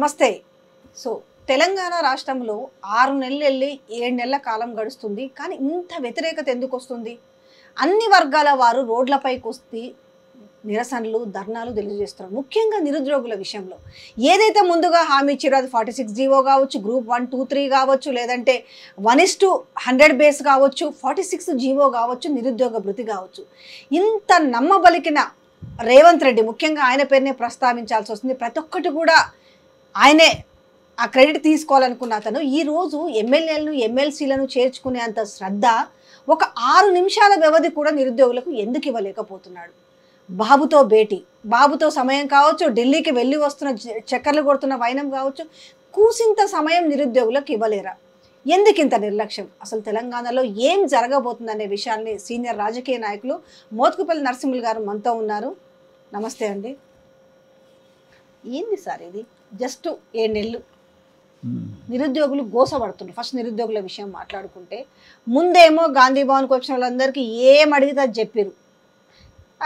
నమస్తే. సో తెలంగాణ రాష్ట్రంలో 6 నెలలు వెళ్ళి 7 నెలల కాలం గడుస్తుంది. కానీ ఇంత వ్యతిరేకత ఎందుకు వస్తుంది? అన్ని వర్గాల వారు రోడ్లపైకి వస్తే నిరసనలు, ధర్నాలు తెలియజేస్తున్నారు. ముఖ్యంగా నిరుద్యోగుల విషయంలో ఏదైతే ముందుగా హామీ ఇచ్చారో అది 46 జీవో కావచ్చు, గ్రూప్ 1, 2, 3 కావచ్చు, లేదంటే 1:100 బేస్ కావచ్చు, 46 జీవో కావచ్చు, నిరుద్యోగ భృతి కావచ్చు. ఇంత నమ్మబలికిన రేవంత్ రెడ్డి, ముఖ్యంగా ఆయన పేరునే ప్రస్తావించాల్సి వస్తుంది. ప్రతి ఒక్కటి కూడా ఆయనే ఆ క్రెడిట్ తీసుకోవాలనుకున్న అతను ఈరోజు ఎమ్మెల్యేలను, ఎమ్మెల్సీలను చేర్చుకునే అంత శ్రద్ధ ఒక 6 నిమిషాల వ్యవధి కూడా నిరుద్యోగులకు ఎందుకు ఇవ్వలేకపోతున్నాడు? బాబుతో భేటీ, బాబుతో సమయం కావచ్చు, ఢిల్లీకి వెళ్ళి వస్తున్న చక్కర్లు కొడుతున్న వైనం కావచ్చు, కూసింత సమయం నిరుద్యోగులకు ఇవ్వలేరా? ఎందుకు ఇంత నిర్లక్ష్యం? అసలు తెలంగాణలో ఏం జరగబోతుందనే విషయాన్ని సీనియర్ రాజకీయ నాయకులు మోత్కుపల్లి నరసింహులు గారు మనతో ఉన్నారు. నమస్తే అండి. ఏంది సార్ ఇది? జస్ట్ 7 నెలలు నిరుద్యోగులు గోసపడుతున్నారు. ఫస్ట్ నిరుద్యోగుల విషయం మాట్లాడుకుంటే, ముందేమో గాంధీ భవన్కి వచ్చిన వాళ్ళందరికీ ఏం అడిగితే అది చెప్పారు.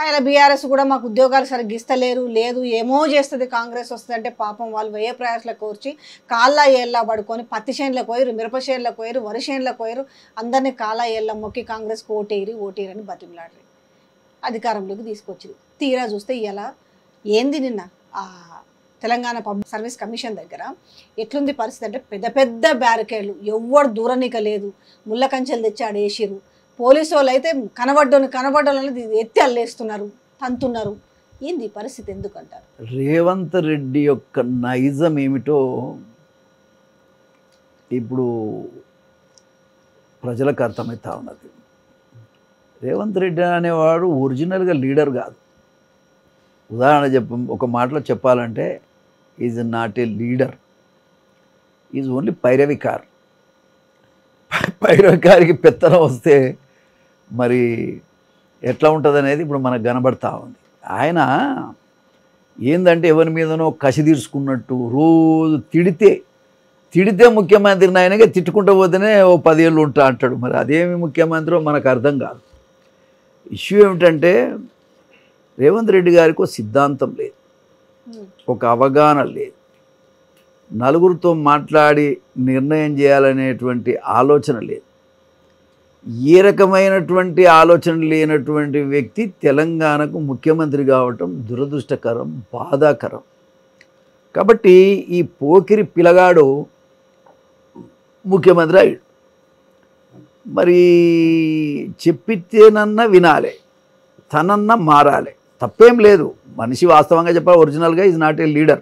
ఆయన బీఆర్ఎస్ కూడా మాకు ఉద్యోగాలు సరిగ్గా ఇస్తలేరు, లేదు ఏమో చేస్తుంది కాంగ్రెస్ వస్తుంది అంటే, పాపం వాళ్ళు వ్యయ ప్రయాసలకు కూర్చి కాళ్ళ ఏళ్ళ పడుకొని పత్తి చేనులకు పోయారు, మిరప చేనులకు పోయారు, వరి చేనులకు పోయారు. అందరినీ కాళ్ళ ఏళ్ళ మొక్కి కాంగ్రెస్కి ఓటేరని బతిమలాడరు, అధికారంలోకి తీసుకొచ్చారు. తీరా చూస్తే ఇలా ఏంది నిన్న తెలంగాణ పబ్లిక్ సర్వీస్ కమిషన్ దగ్గర ఎట్లుంది పరిస్థితి అంటే, పెద్ద పెద్ద బ్యారికేడ్లు, ఎవ్వరు దూరనిక లేదు, ముళ్ళ కంచెలు తెచ్చి ఆడేసిరు. పోలీసు వాళ్ళు అయితే కనబడ్డోళ్ళని ఎత్తి అల్లేస్తున్నారు, తంతున్నారు. ఏంది పరిస్థితి? ఎందుకంటారు? రేవంత్ రెడ్డి యొక్క నైజం ఏమిటో ఇప్పుడు ప్రజలకు అర్థమవుతా ఉన్నది. రేవంత్ రెడ్డి అనేవాడు ఒరిజినల్గా లీడర్ కాదు. ఉదాహరణ ఒక మాటలో చెప్పాలంటే, is not a leader, is only పైరవికార్. పైరవికారికి పెత్తనం వస్తే మరి ఎట్లా ఉంటుంది అనేది ఇప్పుడు మనకు కనబడతా ఉంది. ఆయన ఏందంటే ఎవరి మీదనో కసి తీర్చుకున్నట్టు రోజు తిడితే ముఖ్యమంత్రిని ఆయనగా తిట్టుకుంటూ పోతేనే ఓ 10 ఏళ్ళు ఉంటా అంటాడు. మరి అదేమి ముఖ్యమంత్రో మనకు అర్థం కాదు. ఇష్యూ ఏమిటంటే, రేవంత్ రెడ్డి గారికి ఒక సిద్ధాంతం లేదు, ఒక అవగాహన లేదు, నలుగురితో మాట్లాడి నిర్ణయం చేయాలనేటువంటి ఆలోచన లేదు. ఏ రకమైనటువంటి ఆలోచన లేనటువంటి వ్యక్తి తెలంగాణకు ముఖ్యమంత్రి కావటం దురదృష్టకరం, బాధాకరం. కాబట్టి ఈ పోకిరి పిల్లగాడు ముఖ్యమంత్రి అయ్యాడు. మరి చెప్పితేనన్నా వినాలి, తనన్నా మారాలి, తప్పేం లేదు. మనిషి వాస్తవంగా చెప్పాలి, ఒరిజినల్గా ఈజ్ నాట్ ఏ లీడర్.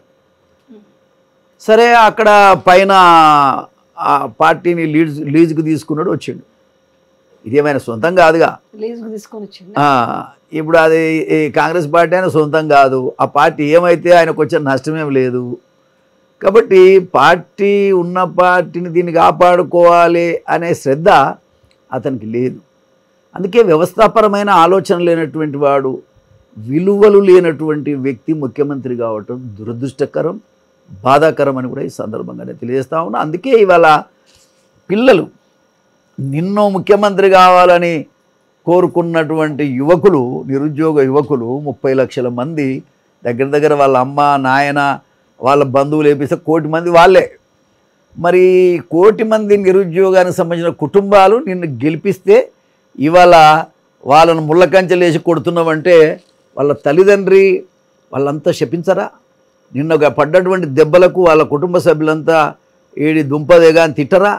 సరే, అక్కడ పైన పార్టీని లీజుకు తీసుకున్నాడు, వచ్చిండు. ఇదేమైనా సొంతం కాదుగా, లీజుకు తీసుకొని వచ్చిండు. ఇప్పుడు అది కాంగ్రెస్ పార్టీ అయినా సొంతం కాదు. ఆ పార్టీ ఏమైతే ఆయనకు వచ్చే నష్టమేం లేదు. కాబట్టి పార్టీ ఉన్న పార్టీని దీన్ని కాపాడుకోవాలి అనే శ్రద్ధ అతనికి లేదు. అందుకే వ్యవస్థాపరమైన ఆలోచన లేనటువంటి వాడు, విలువలు లేనటువంటి వ్యక్తి ముఖ్యమంత్రి కావటం దురదృష్టకరం, బాధాకరం అని కూడా ఈ సందర్భంగానే తెలియజేస్తా ఉన్నా. అందుకే ఇవాళ పిల్లలు నిన్నో ముఖ్యమంత్రి కావాలని కోరుకున్నటువంటి యువకులు, నిరుద్యోగ యువకులు 30 లక్షల మంది దగ్గర వాళ్ళ అమ్మ, నాయన, వాళ్ళ బంధువులు వేపిస్తే 1 కోటి మంది వాళ్ళే. మరి 1 కోటి మంది నిరుద్యోగానికి సంబంధించిన కుటుంబాలు నిన్ను గెలిపిస్తే ఇవాళ వాళ్ళను ముళ్ళకంచెలు వేసి కొడుతున్నామంటే వాళ్ళ తల్లిదండ్రి వాళ్ళంతా శపించరా? నిన్న పడ్డటువంటి దెబ్బలకు వాళ్ళ కుటుంబ సభ్యులంతా ఏడి దుంపదేగా అని తిట్టరా?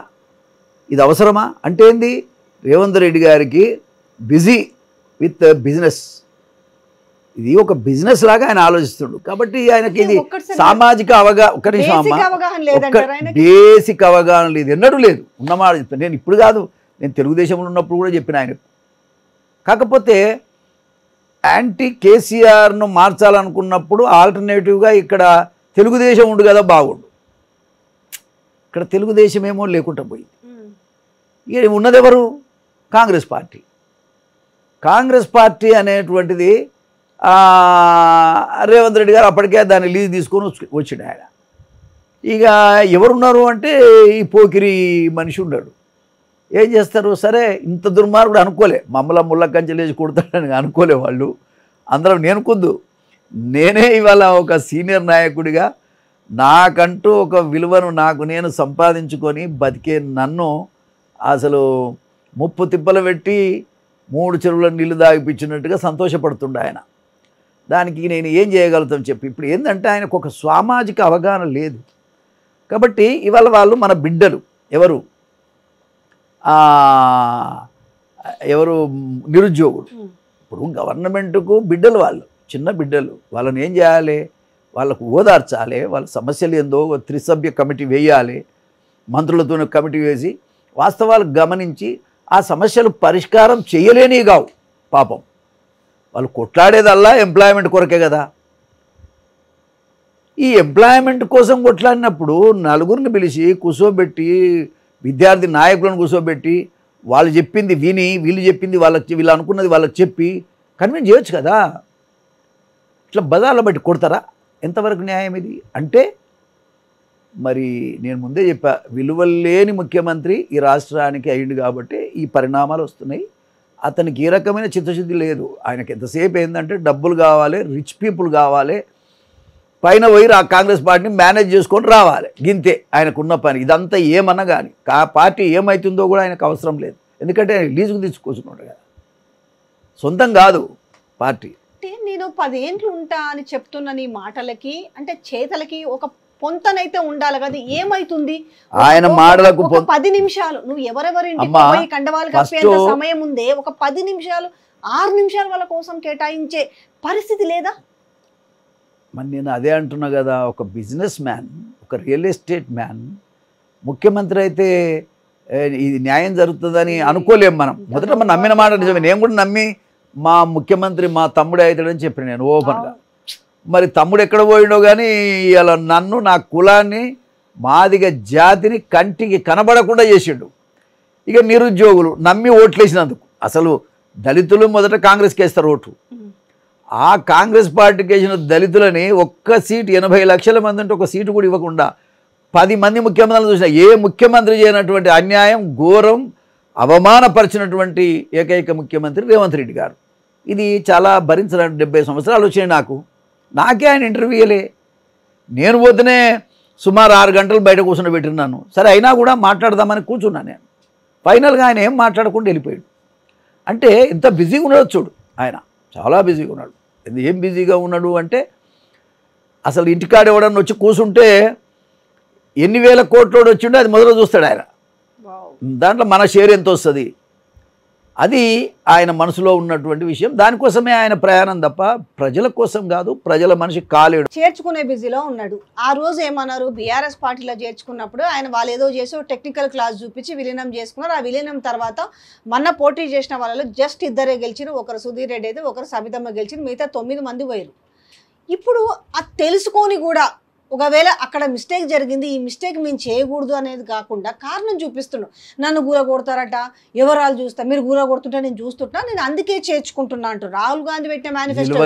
ఇది అవసరమా? అంటే ఏంది? రేవంత్ రెడ్డి గారికి బిజీ విత్ బిజినెస్, ఇది ఒక బిజినెస్ లాగా ఆయన ఆలోచిస్తుండు. కాబట్టి ఆయనకి ఇది సామాజిక బేసిక్ అవగాహన లేదు, ఎన్నడూ లేదు. ఉన్నమాట చెప్తాను. నేను ఇప్పుడు కాదు, నేను తెలుగుదేశంలో ఉన్నప్పుడు కూడా చెప్పిన ఆయనకు. కాకపోతే యాంటీ కేసీఆర్ను మార్చాలనుకున్నప్పుడు ఆల్టర్నేటివ్గా ఇక్కడ తెలుగుదేశం ఉండు కదా, బాగుండు. ఇక్కడ తెలుగుదేశం ఏమో లేకుండా పోయింది. ఇక ఉన్నదెవరు? కాంగ్రెస్ పార్టీ. కాంగ్రెస్ పార్టీ అనేటువంటిది రేవంత్ రెడ్డి గారు అప్పటికే దాన్ని లీజ్ తీసుకొని వచ్చిండు ఆయన. ఇక ఎవరున్నారు అంటే ఈ పోకిరి మనిషి ఉన్నాడు. ఏం చేస్తారు? సరే, ఇంత దుర్మార్గుడు అనుకోలే, మమ్మల్ని ముళ్ళ కంచెలేసి కొడతాడని అనుకోలే వాళ్ళు. అందరం నేనే ఇవాళ ఒక సీనియర్ నాయకుడిగా నాకంటూ ఒక విలువను నాకు నేను సంపాదించుకొని బతికే నన్ను అసలు ముప్పు తిప్పలు పెట్టి 3 చెరువుల నీళ్లు దాగిపించినట్టుగా సంతోషపడుతుండే ఆయన. దానికి నేను ఏం చేయగలుగుతాం చెప్పి. ఇప్పుడు ఏంటంటే ఆయనకు ఒక సామాజిక అవగాహన లేదు. కాబట్టి ఇవాళ వాళ్ళు మన బిడ్డలు ఎవరు నిరుద్యోగులు. ఇప్పుడు గవర్నమెంట్కు బిడ్డలు వాళ్ళు, చిన్న బిడ్డలు. వాళ్ళని ఏం చేయాలి? వాళ్ళకు ఓదార్చాలి. వాళ్ళ సమస్యలు ఏందో 3 సభ్య కమిటీ వేయాలి. మంత్రులతో కమిటీ వేసి వాస్తవాలు గమనించి ఆ సమస్యలు పరిష్కారం చేయలేని కావు. పాపం వాళ్ళు కొట్లాడేదల్లా ఎంప్లాయ్మెంట్ కొరకే కదా. ఈ ఎంప్లాయ్మెంట్ కోసం కొట్లాడినప్పుడు నలుగురిని పిలిచి కూర్చోబెట్టి, విద్యార్థి నాయకులను కూర్చోబెట్టి వాళ్ళు చెప్పింది విని, వీళ్ళు చెప్పింది వీళ్ళు అనుకున్నది వాళ్ళకి చెప్పి కన్విన్స్ చేయొచ్చు కదా. ఇట్లా బదాల బట్టి కొడతారా? ఎంతవరకు న్యాయం ఇది? అంటే మరి నేను ముందే చెప్పా, విలువలేని ముఖ్యమంత్రి ఈ రాష్ట్రానికి అయ్యిండు కాబట్టి ఈ పరిణామాలు వస్తున్నాయి. అతనికి ఏ రకమైన చిత్తశుద్ధి లేదు. ఆయనకి ఎంతసేపు ఏంటంటే డబ్బులు కావాలి, రిచ్ పీపుల్ కావాలి, పైన పోయి కాంగ్రెస్ పార్టీని మేనేజ్ చేసుకొని రావాలి. గింతే ఆయనకున్న పని. ఇదంతా ఏమన్నా కానీ పార్టీ ఏమవుతుందో కూడా ఆయనకు అవసరం లేదు. ఎందుకంటే ఆయన లీజుకు తీసుకొచ్చుకున్నాడు కదా, సొంతం కాదు పార్టీ. అంటే నేను 10 ఏండ్లు ఉంటా అని చెప్తున్న నీ మాటలకి అంటే చేతలకి ఒక పొంతనైతే ఉండాలి కదా. ఏమైతుంది ఆయన మాటలకు 10 నిమిషాలు నువ్వు ఎవరెవరింటికి పోయి కండవాలు కప్పేంత సమయం ఉందే, ఒక 10 నిమిషాలు 6 నిమిషాలు వాళ్ళ కోసం కేటాయించే పరిస్థితి లేదా? మరి నేను అదే అంటున్నా కదా, ఒక బిజినెస్ మ్యాన్, ఒక రియల్ ఎస్టేట్ మ్యాన్ ముఖ్యమంత్రి అయితే ఇది న్యాయం జరుగుతుందని అనుకోలేము మనం. మొదట మనం నమ్మిన మాట నిజమే. నేను కూడా నమ్మి మా ముఖ్యమంత్రి మా తమ్ముడే అవుతాడని చెప్పిన నేను ఓపెన్గా. మరి తమ్ముడు ఎక్కడ పోయిండో కానీ ఇలా నన్ను, నా కులాన్ని, మాదిగ జాతిని కంటికి కనబడకుండా చేసిండు. ఇక నిరుద్యోగులు నమ్మి ఓట్లేసినందుకు, అసలు దళితులు మొదట కాంగ్రెస్కి వేస్తారు ఓటు. ఆ కాంగ్రెస్ పార్టీకి వేసిన దళితులని ఒక్క సీటు 80 లక్షల మంది అంటే ఒక సీటు కూడా ఇవ్వకుండా 10 మంది ముఖ్యమంత్రులు చూసిన ఏ ముఖ్యమంత్రి చేయనటువంటి అన్యాయం, ఘోరం, అవమానపరిచినటువంటి ఏకైక ముఖ్యమంత్రి రేవంత్ రెడ్డి గారు. ఇది చాలా భరించడానికి 70 సంవత్సరాలు వచ్చినాయి నాకే ఆయన ఇంటర్వ్యూ ఇవ్వలే. నేను పోతేనే సుమారు 6 గంటలు బయట కూర్చొని పెట్టినాను. సరే అయినా కూడా మాట్లాడదామని కూర్చున్నాను నేను. ఫైనల్గా ఆయన ఏం మాట్లాడకుండా వెళ్ళిపోయాడు. అంటే ఇంత బిజీగా ఉన్నాడు చూడు ఆయన, చాలా బిజీగా ఉన్నాడు. ఏం బిజీగా ఉన్నాడు అంటే అసలు ఇంటికాడ ఎవడన్నా వచ్చి కూర్చుంటే ఎన్ని వేల కోట్లోడు వచ్చిండో అది మొదలు చూస్తాడు ఆయన. దాంట్లో మన షేర్ ఎంత వస్తుంది, అది ఆయన మనసులో ఉన్నటువంటి విషయం. దానికోసమే ఆయన ప్రయాణం తప్ప ప్రజల కోసం కాదు. ప్రజల మనిషి కాలేడు. చేర్చుకునే బిజీలో ఉన్నాడు. ఆ రోజు ఏమన్నారు, బీఆర్ఎస్ పార్టీలో చేర్చుకున్నప్పుడు ఆయన వాళ్ళు ఏదో చేసి టెక్నికల్ క్లాస్ చూపించి విలీనం చేసుకున్నారు. ఆ విలీనం తర్వాత మొన్న పోటీ చేసిన వాళ్ళలో జస్ట్ 2 గెలిచిరు. ఒకరు సుధీర్ రెడ్డి అయితే ఒకరు సబితమ్మ గెలిచిరు. మిగతా 9 మంది పోయారు. ఇప్పుడు అది తెలుసుకొని కూడా ఒకవేళ అక్కడ మిస్టేక్ జరిగింది, ఈ మిస్టేక్ మేము చేయకూడదు అనేది కాకుండా కారణం చూపిస్తున్నాడు. నన్ను గూర కొడతారట, ఎవరాలు చూస్తా, మీరు గూర కొడుతుంటే నేను చూస్తుంటా, నేను అందుకే చేర్చుకుంటున్నా అంటూ రాహుల్ గాంధీ పెట్టిన మేనిఫెస్టో.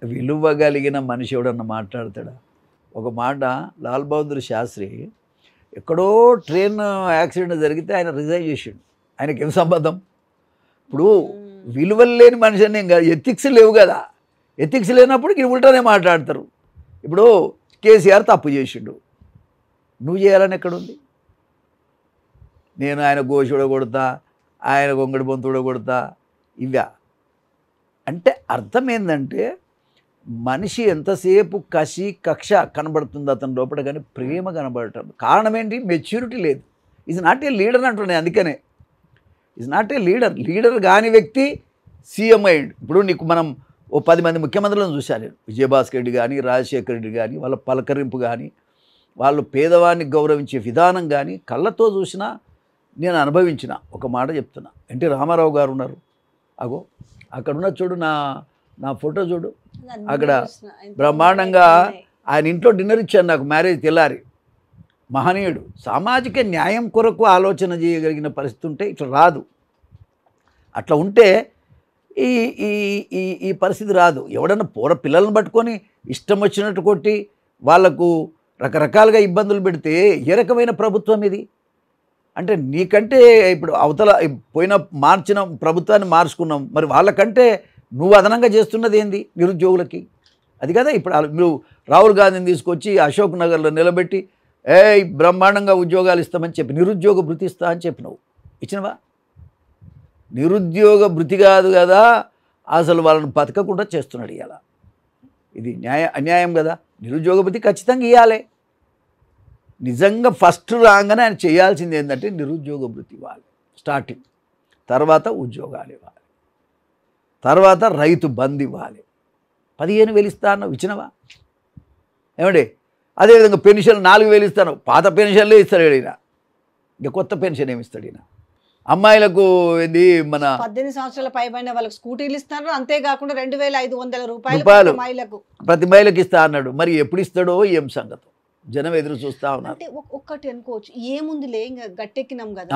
విలువగలిగిన మనిషి ఎవడన్నా మాట్లాడతాడా? ఒక మాట, లాల్ బహదూర్ శాస్త్రి ఎక్కడో ట్రైన్ యాక్సిడెంట్ జరిగితే ఆయన రిజైన్ చేసాడు. ఆయనకి ఏం సంబంధం? ఇప్పుడు విలువలు లేని మనిషి అని ఎథిక్స్ లేవు కదా. ఎథిక్స్ లేనప్పుడు ఇది ఉల్టానే మాట్లాడతారు. ఇప్పుడు కేసీఆర్ తప్పు చేసిండు, నువ్వు చేయాలని ఎక్కడుంది? నేను ఆయన గోషుడ కొడతా, ఆయన గొంగడి బొంతుడ కొడతా, ఇవ్వా అంటే అర్థం ఏంటంటే మనిషి ఎంతసేపు కసి కక్ష కనబడుతుంది అతని లోపల, కానీ ప్రేమ కనబడటం. కారణం ఏంటి? మెచ్యూరిటీ లేదు. ఈజ్ నాట్ ఏ లీడర్ అంటున్నాయి. అందుకనే is not a leader. Leader కాని వ్యక్తి సీఎం అయ్యిండు. ఇప్పుడు నీకు మనం 10 మంది ముఖ్యమంత్రులను చూశాను. విజయభాస్కర్ రెడ్డి కానీ, రాజశేఖర్ రెడ్డి కానీ, వాళ్ళ పలకరింపు కానీ, వాళ్ళు పేదవాడిని గౌరవించే విధానం కానీ కళ్ళతో చూసినా నేను అనుభవించిన. ఒక మాట చెప్తున్నా, ఎన్టీ రామారావు గారు ఉన్నారు, అగో అక్కడ ఉన్న చూడు, నా ఫోటో చూడు, అక్కడ బ్రహ్మాండంగా ఆయన ఇంట్లో డిన్నర్ ఇచ్చాను నాకు మ్యారేజ్ తెల్లారి. మహనీయుడు. సామాజిక న్యాయం కొరకు ఆలోచన చేయగలిగిన పరిస్థితి ఉంటే ఇట్లా రాదు. అట్లా ఉంటే ఈ ఈ ఈ పరిస్థితి రాదు. ఎవడన్నా పిల్లలను పట్టుకొని ఇష్టం వచ్చినట్టు కొట్టి వాళ్లకు రకరకాలుగా ఇబ్బందులు పెడితే ఏ రకమైన ప్రభుత్వం ఇది? అంటే నీకంటే ఇప్పుడు అవతల మార్చిన ప్రభుత్వాన్ని మార్చుకున్నాం, మరి వాళ్ళకంటే నువ్వు అదనంగా చేస్తున్నది ఏంది నిరుద్యోగులకి? అది కదా ఇప్పుడు నువ్వు రాహుల్ గాంధీని తీసుకొచ్చి అశోక్ నగర్లో నిలబెట్టి బ్రహ్మాండంగా ఉద్యోగాలు ఇస్తామని చెప్పి నిరుద్యోగ భృతి ఇస్తా అని చెప్పినావు, ఇచ్చినవా? నిరుద్యోగ భృతి కాదు కదా, అసలు వాళ్ళని బతకకుండా చేస్తున్నాడు ఇవాళ. ఇది అన్యాయం కదా. నిరుద్యోగ భృతి ఖచ్చితంగా ఇవ్వాలి. నిజంగా ఫస్ట్ రాగానే ఆయన చేయాల్సింది ఏంటంటే నిరుద్యోగ భృతి ఇవ్వాలి స్టార్టింగ్, తర్వాత ఉద్యోగాలు ఇవ్వాలి, తర్వాత రైతు బంద్ ఇవ్వాలి. 15,000 ఇస్తా అన్నావు, ఇచ్చినవా? ఏమండి? అదేవిధంగా పెన్షన్ 4,000 ఇస్తాను, పాత పెన్షన్లే ఇస్తాడు ఈయన, ఇంకా కొత్త పెన్షన్ ఏమి ఇస్తాడు ఈయన? అమ్మాయిలకు ఇది మన 18 సంవత్సరాల పైబడిన వాళ్ళకి స్కూటీలు ఇస్తారు, అంతేకాకుండా 2,500 రూపాయలు ప్రతి మహిళకి ఇస్తా అన్నాడు. మరి ఎప్పుడు ఇస్తాడో ఏం సంగతి జనం ఎదురు చూస్తా ఉన్నారు. అంటే ఒక్కటి అనుకోవచ్చు, ఏముందిలే ఇంకా గట్టెక్కినాం కదా.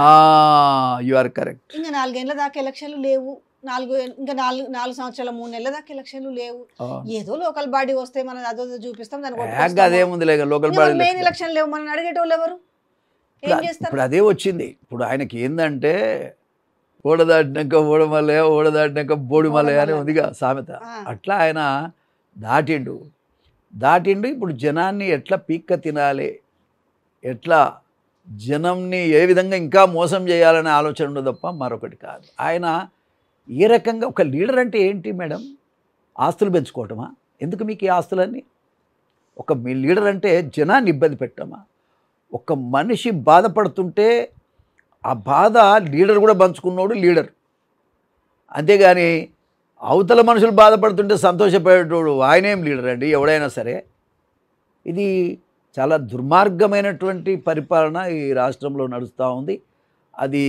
You are correct. ఇంకా 4 ఏళ్ల దాకా ఎలక్షన్లు లేవు, 4 సంవత్సరాల 3 నెలల దాకా ఎలక్షన్లు లేవు. ఏదో లోకల్ బాడీ వస్తే మనం అదో చూపిస్తాం, అదేముంది లోకల్ బాడీ మెయిన్ ఎలక్షన్ లేవు, మనం అడిగేటోళ్ళు ఎవరు? ఏం చేస్తారు? ఇప్పుడు అదే వచ్చింది. ఇప్పుడు ఆయనకి ఏంటంటే ఓడదాటినాక ఓడమలే, ఓడదాటినాక బోడిమలే అని ఉందిగా సామెత. అట్లా ఆయన దాటిండు. ఇప్పుడు జనాన్ని ఎట్లా పీక్క తినాలి, ఎట్లా జనంని ఏ విధంగా ఇంకా మోసం చేయాలనే ఆలోచన ఉండదు తప్ప మరొకటి కాదు. ఆయన ఏ రకంగా ఒక లీడర్ అంటే ఏంటి మేడం? ఆస్తులు పెంచుకోవటమా? ఎందుకు మీకు ఈ ఆస్తులన్నీ? మీ లీడర్ అంటే జనాన్ని ఇబ్బంది పెట్టమా? ఒక మనిషి బాధపడుతుంటే ఆ బాధ లీడర్ కూడా పంచుకున్నాడు లీడర్, అంతేగాని అవతల మనుషులు బాధపడుతుంటే సంతోషపడేటోడు ఆయనేం లీడర్ అండి ఎవడైనా సరే. ఇది చాలా దుర్మార్గమైనటువంటి పరిపాలన ఈ రాష్ట్రంలో నడుస్తూ ఉంది. అది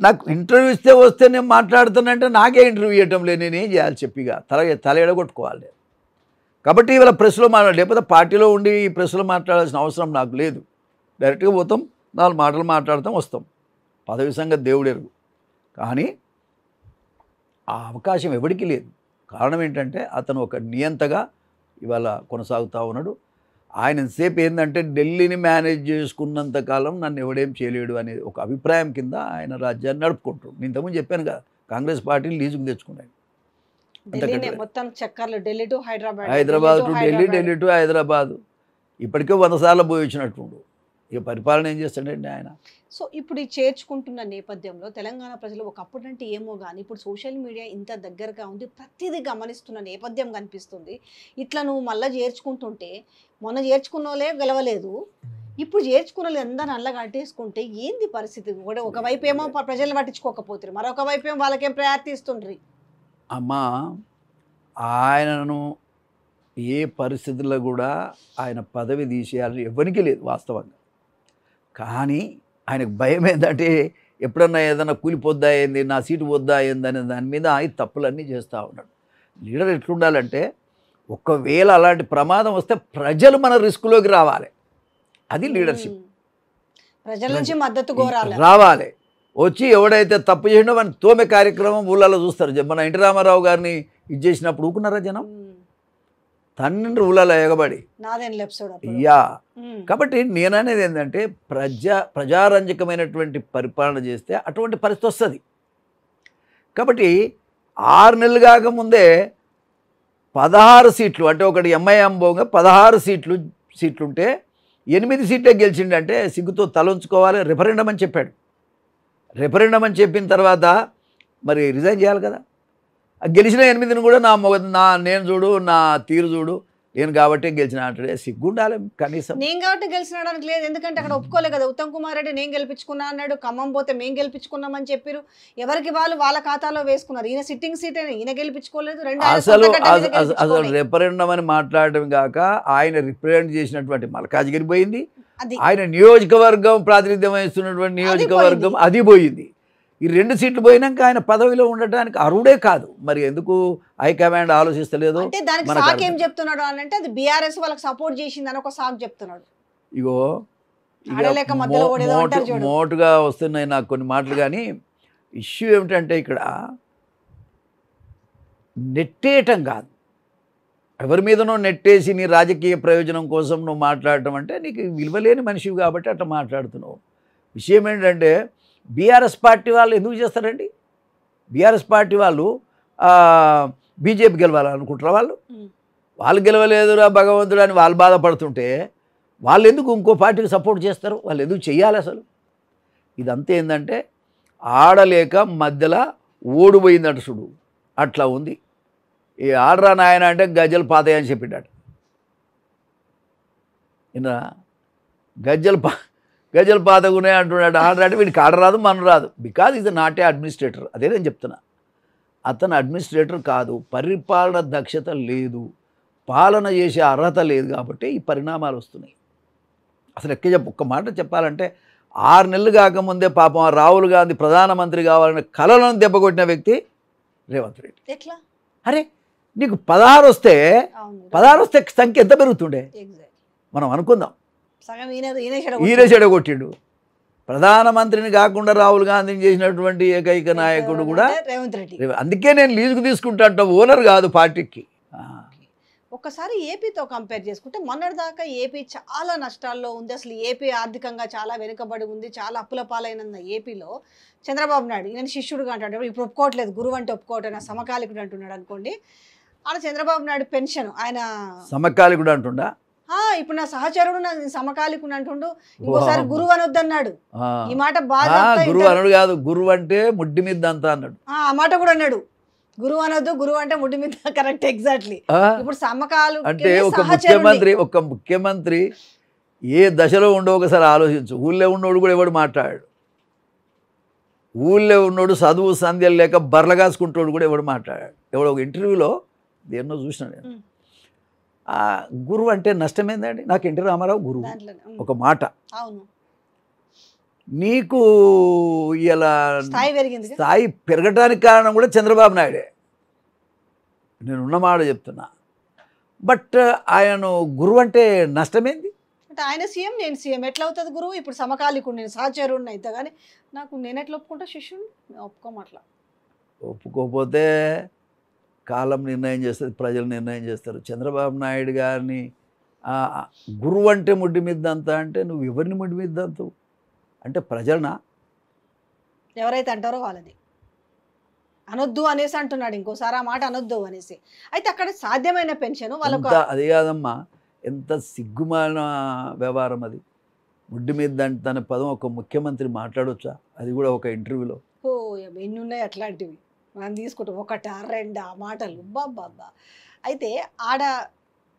నాకు ఇంటర్వ్యూ వస్తే నేను మాట్లాడుతానంటే నాకే ఇంటర్వ్యూ ఇవ్వటం లేదు, నేనేం చేయాలి చెప్పిగా తల ఎడగొట్టుకోవాలి. కాబట్టి ఇవాళ ప్రెస్లో లేకపోతే పార్టీలో ఉండి ఈ ప్రెస్లో మాట్లాడాల్సిన అవసరం నాకు లేదు. డైరెక్ట్గా పోతాం, 4 మాటలు మాట్లాడతాం, వస్తాం. పదవి సంగతి దేవుడు ఎరుగు. కానీ ఆ అవకాశం ఎవరికి లేదు. కారణం ఏంటంటే అతను ఒక నియంతగా ఇవాళ కొనసాగుతూ ఉన్నాడు. ఆయన సేపు ఏంటంటే ఢిల్లీని మేనేజ్ చేసుకున్నంతకాలం నన్ను ఎవడేం చేయలేడు అనే ఒక అభిప్రాయం కింద ఆయన రాజ్యాన్ని నడుపుకుంటాడు. నేను ఇంతకుముందు చెప్పాను కదా, కాంగ్రెస్ పార్టీని లీజుకు తెచ్చుకున్నాను. హైదరాబాద్ టు ఢిల్లీ, ఢిల్లీ టు హైదరాబాద్, ఇప్పటికే 100 సార్లు పోయి వచ్చినట్టుండు. ఇక పరిపాలన ఏం చేస్తాడండి ఆయన? సో ఇప్పుడు ఈ చేర్చుకుంటున్న నేపథ్యంలో తెలంగాణ ప్రజలు ఒకప్పుడు అంటే ఏమో కానీ ఇప్పుడు సోషల్ మీడియా ఇంత దగ్గరగా ఉంది, ప్రతిదీ గమనిస్తున్న నేపథ్యం కనిపిస్తుంది. ఇట్లా నువ్వు మళ్ళీ చేర్చుకుంటుంటే మొన్న చేర్చుకున్న వాళ్ళే గెలవలేదు, ఇప్పుడు చేర్చుకున్న వాళ్ళు అందరూ అల్లగా అట్టేసుకుంటే ఏంది పరిస్థితి? కూడా ఒకవైపు ఏమో ప్రజలు పట్టించుకోకపోతారు, మరొక వైపు ఏమో వాళ్ళకేం ప్రయారిటీ ఇస్తుండ్రి. అమ్మా, ఆయనను ఏ పరిస్థితుల్లో కూడా ఆయన పదవి తీసేయాలని ఎవరికి లేదు వాస్తవంగా. కానీ ఆయనకు భయం ఏంటంటే ఎప్పుడన్నా ఏదన్నా కూలిపోద్దా ఏంది, నా సీటు పోద్దా ఏంది అనే దాని మీద ఆయన తప్పులన్నీ చేస్తూ ఉన్నాడు. లీడర్ ఎట్లుండాలంటే ఒకవేళ అలాంటి ప్రమాదం వస్తే ప్రజలు మన రిస్క్లోకి రావాలి. అది లీడర్షిప్. ప్రజల నుంచి మద్దతు రావాలి. వచ్చి ఎవడైతే తప్పు చేసినా వాడిని తోమే కార్యక్రమం ఊళ్ళలో చూస్తారు. మన ఎన్టీ రామారావు గారిని ఇది చేసినప్పుడు ఊకున్నారా జనం? తండ్రి ఊళ్ళలో ఎగబడి కాబట్టి నేననేది ఏంటంటే ప్రజారంజకమైనటువంటి పరిపాలన చేస్తే అటువంటి పరిస్థితి వస్తుంది. కాబట్టి 6 నెలలు కాకముందే 16 సీట్లు, అంటే ఒకటి ఎంఐఎం పోగా 16 సీట్లుంటే 8 సీట్లే గెలిచిండంటే సిగ్గుతో తలంచుకోవాలి. రెఫరెండం అని చెప్పాడు. రెఫరెండం అని చెప్పిన తర్వాత మరి రిజైన్ చేయాలి కదా. గెలిచిన 8ని కూడా నేను చూడు, నా తీరు చూడు, నేను కాబట్టి గెలిచిన అంటే సిగ్గుండాలి కనీసం. నేను కాబట్టి గెలిచినాడానికి లేదు, ఎందుకంటే అక్కడ ఒప్పుకోలే కదా. ఉత్తమ్ కుమార్ రెడ్డి నేను గెలిపించుకున్నా అన్నాడు, ఖమ్మం పోతే మేము గెలిపించుకున్నామని చెప్పారు. ఎవరికి వాళ్ళ ఖాతాలో వేసుకున్నారు. ఈయన సిట్టింగ్ సీట్ ఈయన గెలిపించుకోలేదు. అసలు రెఫరెండం అని మాట్లాడడం కాక ఆయన రిప్రజెంట్ చేసినటువంటి మల్కాజ్గిరి పోయింది, ఆయన నియోజకవర్గం ప్రాతినిధ్యం వహిస్తున్నటువంటి నియోజకవర్గం అది పోయింది. ఈ 2 సీట్లు పోయినాక ఆయన పదవిలో ఉండటానికి అర్హుడే కాదు. మరి ఎందుకు హైకమాండ్ ఆలోచిస్తలేదు? అంటే దానికి సాక్ ఏం చెప్తున్నాడు అని అంటే అది బీఆర్ఎస్ వాళ్ళకి సపోర్ట్ చేసిందని ఒక సాక్ చెప్తున్నాడు. ఇగో మోటుగా వస్తున్నాయి నాకు కొన్ని మాటలు. కానీ ఇష్యూ ఏమిటంటే ఇక్కడ నెట్టేయటం కాదు, ఎవరి మీదనో నెట్టేసి నీ రాజకీయ ప్రయోజనం కోసం నువ్వు మాట్లాడటం అంటే నీకు విలువలేని మనిషివి కాబట్టి అట్లా మాట్లాడుతున్నావు. విషయం ఏంటంటే బీఆర్ఎస్ పార్టీ వాళ్ళు ఎందుకు చేస్తారండి? బీఆర్ఎస్ పార్టీ వాళ్ళు బీజేపీ గెలవాలనుకుంటారా? వాళ్ళు గెలవలేదురా భగవంతుడు అని వాళ్ళు బాధపడుతుంటే వాళ్ళు ఎందుకు ఇంకో పార్టీకి సపోర్ట్ చేస్తారు? వాళ్ళు ఎందుకు చెయ్యాలి అసలు? ఇదంతా ఏంటంటే ఆడలేక మధ్యలో ఓడిపోయిందట చూడు, అట్లా ఉంది. ఈ ఆడరా నాయన అంటే గజ్జలు పాతాయని చెప్పిండట. ఇన్నా గజ్జలు పాతగునే అంటున్నాడు. ఆర్డర్ అంటే వీడికి ఆర్డర్ రాదు, మన రాదు. బికాజ్ ఇది నాట్ ఏ అడ్మినిస్ట్రేటర్. అదే నేను చెప్తున్నా. అతను అడ్మినిస్ట్రేటర్ కాదు, పరిపాలన దక్షత లేదు, పాలన చేసే అర్హత లేదు. కాబట్టి ఈ పరిణామాలు వస్తున్నాయి. అసలు ఒక్క మాట చెప్పాలంటే 6 నెలలు కాకముందే పాపం రాహుల్ గాంధీ ప్రధానమంత్రి కావాలనే కలలను దెబ్బకొట్టిన వ్యక్తి రేవంత్ రెడ్డి. ఎట్లా? అరే నీకు 16 వస్తే సంఖ్య ఎంత పెరుగుతుండే మనం అనుకుందాం. ఈయన చెడగొట్టిండు. ప్రధానమంత్రిని కాకుండా రాహుల్ గాంధీని చేసినటువంటి ఏకైక నాయకుడు కూడా రేవంత్ రెడ్డి. అందుకే నేను లీజుకు తీసుకుంటా, ఓనర్ కాదు పార్టీకి. ఒక్కసారి ఏపీతో కంపేర్ చేసుకుంటే మొన్నటిదాకా ఏపీ చాలా నష్టాల్లో ఉంది. అసలు ఏపీ ఆర్థికంగా చాలా వెనుకబడి ఉంది, చాలా అప్పుల పాలైన ఏపీలో చంద్రబాబు నాయుడు నేను శిష్యుడుగా అంటాడు, ఇప్పుడు ఒప్పుకోవట్లేదు, గురువు అంటే ఒప్పుకోవటం, సమకాలికుడు అంటున్నాడు అనుకోండి. ఆడ చంద్రబాబు నాయుడు పెన్షన్ ఆయన సమకాలికుడు అంటుండా, ఇప్పుడు నా సహచరుడు నా సమకాలికుడు అంటుండు. ఇంకోసారి గురువు అనొద్దన్నాడు. ఈ మాట బాగా గురువు అనడు కాదు, గురువు అంటే ముడ్డి మీద అంతా అన్నాడు. ఆ మాట కూడా అన్నాడు, గురువు అనొద్దు, గురువు అంటే ముడ్డి మీద. Correct, exactly. ఇప్పుడు సమకాలు అంటే ఒక ముఖ్యమంత్రి ఏ దశలో ఉండో ఒకసారి ఆలోచించు. ఊళ్ళో ఉన్నోడు కూడా ఎవడు మాట్లాడాడు, ఊళ్ళో ఉన్నోడు చదువు సంధ్యలు లేక బర్రగాసుకుంటోడు కూడా ఎవడు మాట్లాడాడు. ఎవడో ఒక ఇంటర్వ్యూలో దేన్నో చూసిన నేను, గురువు అంటే నష్టమేందండి. నాకు ఎన్టీ రామారావు గురువు ఒక మాట. నీకు ఇలా స్థాయి పెరగడానికి కారణం కూడా చంద్రబాబు నాయుడే, నేను ఉన్నమాట చెప్తున్నా. బట్ ఆయనను గురువు అంటే నష్టమేంది? అంటే ఆయన సీఎం, నేను సీఎం, ఎట్లా అవుతుంది గురువు? ఇప్పుడు సమకాలికుడు, నేను సహచరుడిని అయితే కానీ నాకు నేను ఎట్లా ఒప్పుకుంటా శిష్యుడు? ఒప్పుకోమట్లా. ఒప్పుకోకపోతే కాలం నిర్ణయం చేస్తుంది, ప్రజలు నిర్ణయం చేస్తారు. చంద్రబాబు నాయుడు గారిని గురువు అంటే ముడ్డి మీద అంతా అంటే నువ్వు ఎవరిని ముడ్డి మీద అంతావు? అంటే ప్రజలనా? ఎవరైతే అంటారో వాళ్ళది. అనొద్దు అనేసి అంటున్నాడు, ఇంకోసారి ఆ మాట అనొద్దు అనేసి. అయితే అక్కడ సాధ్యమైన పెన్షన్ వాళ్ళకు అది కాదమ్మా, ఎంత సిగ్గుమాలిన వ్యవహారం అది. ముడ్డి మీద తన పదం ఒక ముఖ్యమంత్రి మాట్లాడొచ్చా? అది కూడా ఒక ఇంటర్వ్యూలో. ఎన్ని ఉన్నాయి అట్లాంటివి మనం తీసుకుంటాం, 1 2 మాటలు బాబ్బా. అయితే ఆడ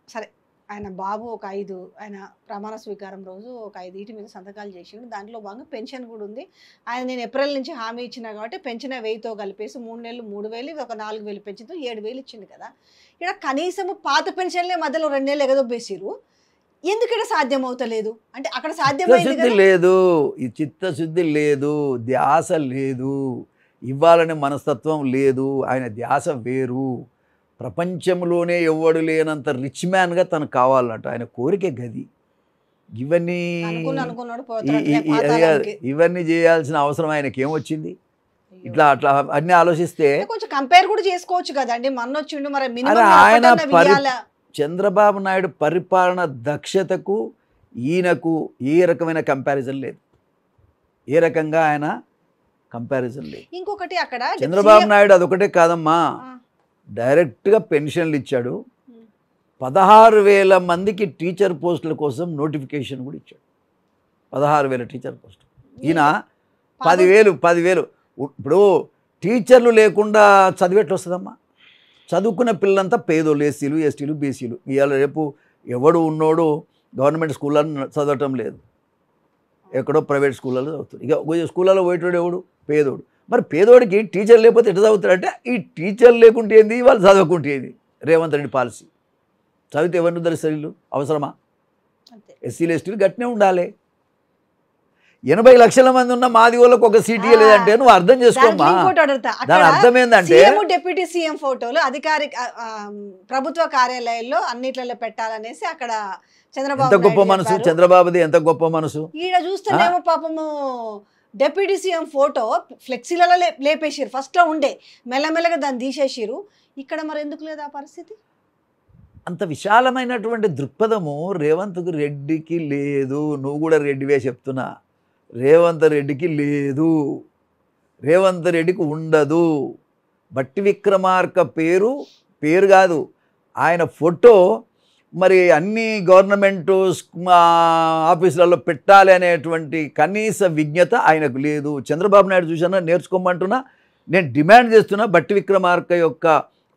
సరే ఆయన బాబు ఒక 5 ఆయన ప్రమాణ స్వీకారం రోజు ఒక 5 వీటి మీద సంతకాలు చేసిండు. దాంట్లో భాగంగా పెన్షన్ కూడా ఉంది. ఆయన నేను ఏప్రిల్ నుంచి హామీ ఇచ్చినా కాబట్టి పెన్షన్ 1000తో కలిపేసి 3 నెలలు 3000, ఒక 4000 పెన్షన్తో 7000 ఇచ్చింది కదా. ఇక్కడ కనీసం పాత పెన్షన్లే మధ్యలో 2 నెలలు ఎగదొబ్బేసిరు. ఎందుకు ఇక్కడ సాధ్యం అవుతలేదు? అంటే అక్కడ సాధ్యమైంది లేదు, ఈ చిత్తశుద్ధి లేదు, ధ్యాస లేదు, ఇవ్వాలనే మనస్తత్వం లేదు. ఆయన ధ్యాస వేరు. ప్రపంచంలోనే ఎవడు లేనంత రిచ్ మ్యాన్గా తనకు కావాలన్నట్టు ఆయన కోరిక గది. ఇవన్నీ చేయాల్సిన అవసరం ఆయనకి ఏమొచ్చింది? ఇట్లా అట్లా అన్ని ఆలోచిస్తే కొంచెం కంపేర్ కూడా చేసుకోవచ్చు కదండి. మొన్నొచ్చిండు మరి ఆయన చంద్రబాబు నాయుడు పరిపాలన దక్షతకు ఈయనకు ఏ రకమైన కంపారిజన్ లేదు, ఏ రకంగా ఆయన కంపారిజన్ లేదు. ఇంకొకటి అక్కడ చంద్రబాబు నాయుడు అదొకటే కాదమ్మా, డైరెక్ట్గా పెన్షన్లు ఇచ్చాడు. 16,000 మందికి టీచర్ పోస్టుల కోసం నోటిఫికేషన్ కూడా ఇచ్చాడు. 16,000 టీచర్ పోస్టులు. ఈయన 10,000. ఇప్పుడు టీచర్లు లేకుండా చదివేట్లు వస్తుందమ్మా? చదువుకున్న పిల్లలంతా పేదోళ్ళు, ఎస్సీలు, ఎస్టీలు, బీసీలు. ఇవాళ రేపు ఎవడు ఉన్నోడు గవర్నమెంట్ స్కూళ్ళలో చదవటం లేదు, ఎక్కడో ప్రైవేట్ స్కూళ్ళలో చదువుతాడు. ఇక స్కూళ్ళలో పోయేటోడు ఎవడు? పేదోడు. మరి పేదోడికి టీచర్ లేకపోతే ఎట్లా చదువుతాడంటే, ఈ టీచర్ లేకుంటే ఏంది, వాళ్ళు చదవకుంటే ఏంది? రేవంత్ రెడ్డి పాలసీ. చదివితే ఎవరిని ఉద్ధరిస్తారు వీళ్ళు? అవసరమా? ఎస్సీలు, ఎస్టీలు గట్టినే ఉండాలి. 80 లక్షల మంది ఉన్న మాది వాళ్ళకు ఒక సీట్ లేదంటే నువ్వు అర్థం చేసుకోమ్మా. దాని అర్థం ఏంటంటే డిప్యూటీ సీఎం ఫోటోలు అధికారిక ప్రభుత్వ కార్యాలయాల్లో అన్నిట్లలో పెట్టాలనేసి అక్కడ చంద్రబాబు ఎంత గొప్ప మనసు చంద్రబాబుది, ఎంత గొప్ప మనసు. ఈడ చూస్తేనేమో పాపము డిప్యూటీ సీఎం ఫోటో ఫ్లెక్సీలలో లేపేసారు. ఫస్ట్లో ఉండే, మెల్లమెల్లగా దాన్ని తీసేసారు. ఇక్కడ మరి ఎందుకు లేదు ఆ పరిస్థితి? అంత విశాలమైనటువంటి దృక్పథము రేవంత్ రెడ్డికి లేదు. నువ్వు కూడా రెడ్డివే చెప్తున్నా, రేవంత్ రెడ్డికి లేదు, రేవంత్ రెడ్డికి ఉండదు. బట్టి విక్రమార్క పేరు కాదు, ఆయన ఫోటో మరి అన్ని గవర్నమెంట్ ఆఫీసులలో పెట్టాలి అనేటువంటి కనీస విజ్ఞత ఆయనకు లేదు. చంద్రబాబు నాయుడు చూసినా నేర్చుకోమంటున్నా, నేను డిమాండ్ చేస్తున్నా బట్టి విక్రమార్క యొక్క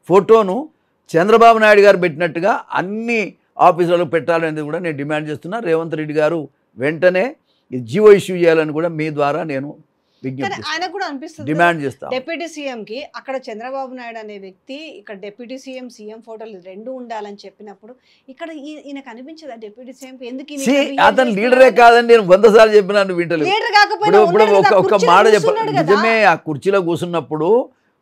ఫోటోను చంద్రబాబు నాయుడు గారు పెట్టినట్టుగా అన్ని ఆఫీసులలో పెట్టాలనేది కూడా నేను డిమాండ్ చేస్తున్నా. రేవంత్ రెడ్డి గారు వెంటనే జీవో ఇష్యూ చేయాలని కూడా మీ ద్వారా నేను ఆయన కూడా అనిపిస్తుంది డిమాండ్ చేస్తా. డిప్యూటీ సీఎం కి అక్కడ చంద్రబాబు నాయుడు అనే వ్యక్తి, ఇక్కడ డిప్యూటీ సీఎం సీఎం ఫోటోలు రెండు ఉండాలని చెప్పినప్పుడు ఇక్కడ ఈయనకు అనిపించదా డిప్యూటీ సీఎం ఎందుకు అతను లీడరే కాదని నేను 100 సార్లు చెప్పినాను, వింటలేదు. ఇప్పుడు ఒక మాట చెప్పాలి, నిజమే. ఆ కుర్చీలో కూర్చున్నప్పుడు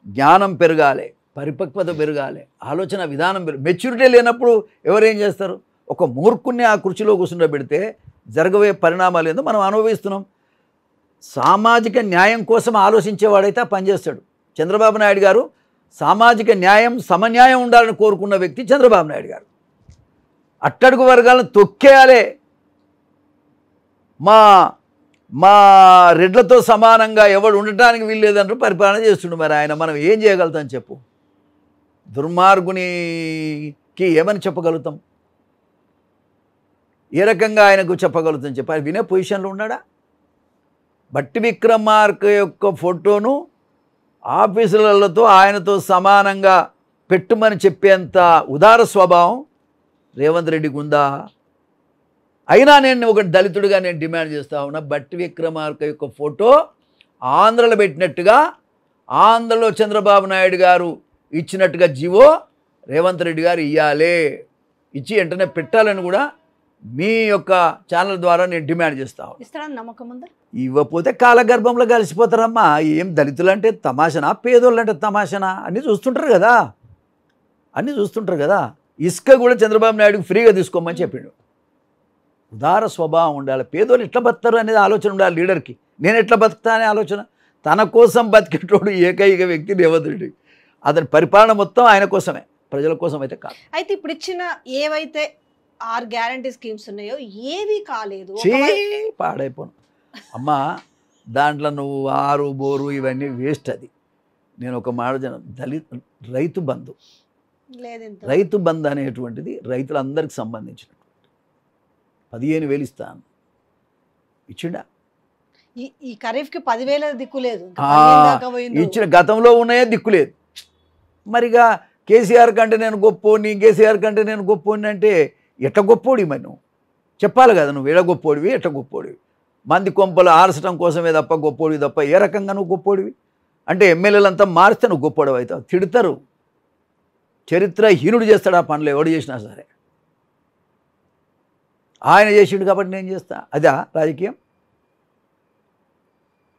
జ్ఞానం పెరగాలి, పరిపక్వత పెరగాలి, ఆలోచన విధానం మెచ్యూరిటీ లేనప్పుడు ఎవరేం చేస్తారు? ఒక మూర్ఖుని ఆ కుర్చీలో కూర్చుండ పెడితే జరగబోయే పరిణామాలు ఏందో మనం అనుభవిస్తున్నాం. సామాజిక న్యాయం కోసం ఆలోచించేవాడైతే పనిచేస్తాడు. చంద్రబాబు నాయుడు గారు సామాజిక న్యాయం, సమన్యాయం ఉండాలని కోరుకున్న వ్యక్తి చంద్రబాబు నాయుడు గారు. అట్టడుగు వర్గాలను తొక్కేయాలి, మా మా రెడ్లతో సమానంగా ఎవడు ఉండటానికి వీల్లేదంటూ పరిపాలన చేస్తుండు. మరి ఆయన మనం ఏం చేయగలుగుతాం చెప్పు? దుర్మార్గునికి ఏమని చెప్పగలుగుతాం? ఏ రకంగా ఆయనకు చెప్పగలుగుతాం చెప్పి ఆయన వినే పొజిషన్లో ఉన్నాడా? బట్టి విక్రమార్క యొక్క ఫోటోను ఆఫీసులతో ఆయనతో సమానంగా పెట్టుమని చెప్పేంత ఉదార స్వభావం రేవంత్ రెడ్డికి ఉందా? అయినా నేను ఒక దళితుడిగా నేను డిమాండ్ చేస్తా ఉన్నా, బట్టి విక్రమార్క యొక్క ఫోటో ఆంధ్రలో పెట్టినట్టుగా, ఆంధ్రలో చంద్రబాబు నాయుడు గారు ఇచ్చినట్టుగా జీవో రేవంత్ రెడ్డి గారు ఇవ్వాలి, ఇచ్చి వెంటనే పెట్టాలని కూడా మీ యొక్క ఛానల్ ద్వారా నేను డిమాండ్ చేస్తాను. ఇస్తారని నమ్మకం ఉందా? ఇవ్వకపోతే కాలగర్భంలో కలిసిపోతారమ్మా. ఏం దళితులు అంటే తమాషనా, పేదోళ్ళు అంటే తమాషనా? అన్నీ చూస్తుంటారు కదా, అన్నీ చూస్తుంటారు కదా. ఇసుక కూడా చంద్రబాబు నాయుడుకి ఫ్రీగా తీసుకోమని చెప్పిండు. ఉదార స్వభావం ఉండాలి. పేదోళ్ళు ఎట్లా బతుకుతారు అనేది ఆలోచన ఉండాలి లీడర్కి. నేను ఎట్లా బతుకుతా అనే ఆలోచన. తన కోసం బతికేటోడు ఏకైక వ్యక్తి రేవంత్ రెడ్డి. అతని పరిపాలన మొత్తం ఆయన కోసమే, ప్రజల కోసం అయితే కాదు. అయితే ఇప్పుడు ఇచ్చిన ఏవైతే 6 గ్యారంటీ స్కీమ్స్ ఉన్నాయో ఏవి కాలేదు, పాడైపోను అమ్మా. దాంట్లో నువ్వు 6 బోరు ఇవన్నీ వేస్ట్. అది నేను ఒక మాట రైతు బంధు లేదు, రైతు బంధు అనేటువంటిది రైతులందరికి సంబంధించినటువంటి 15,000 ఇస్తాను, ఇచ్చిండా? ఈ ఖరీఫ్కి 10,000 దిక్కు లేదు, ఇచ్చిన గతంలో ఉన్నాయే దిక్కు లేదు. మరిగా కేసీఆర్ కంటే నేను గొప్పోని, కేసీఆర్ కంటే నేను గొప్పోని అంటే ఎట్లా గొప్పోడి? మరి నువ్వు చెప్పాలి కదా, నువ్వు ఎడ గొప్పోడివి, ఎట్లా గొప్పోడివి? మంది కొంపలు ఆర్చడం కోసమే తప్ప గొప్పోడివి తప్ప ఏ రకంగా నువ్వు గొప్పోడివి? అంటే ఎమ్మెల్యేలంతా మారిస్తే నువ్వు గొప్పోడివి అవుతావు. తిడతారు, చరిత్రహీనుడు చేస్తాడు ఆ పనులు ఎవడు చేసినా సరే. ఆయన చేసిండు కాబట్టి నేను చేస్తా. అదా రాజకీయం?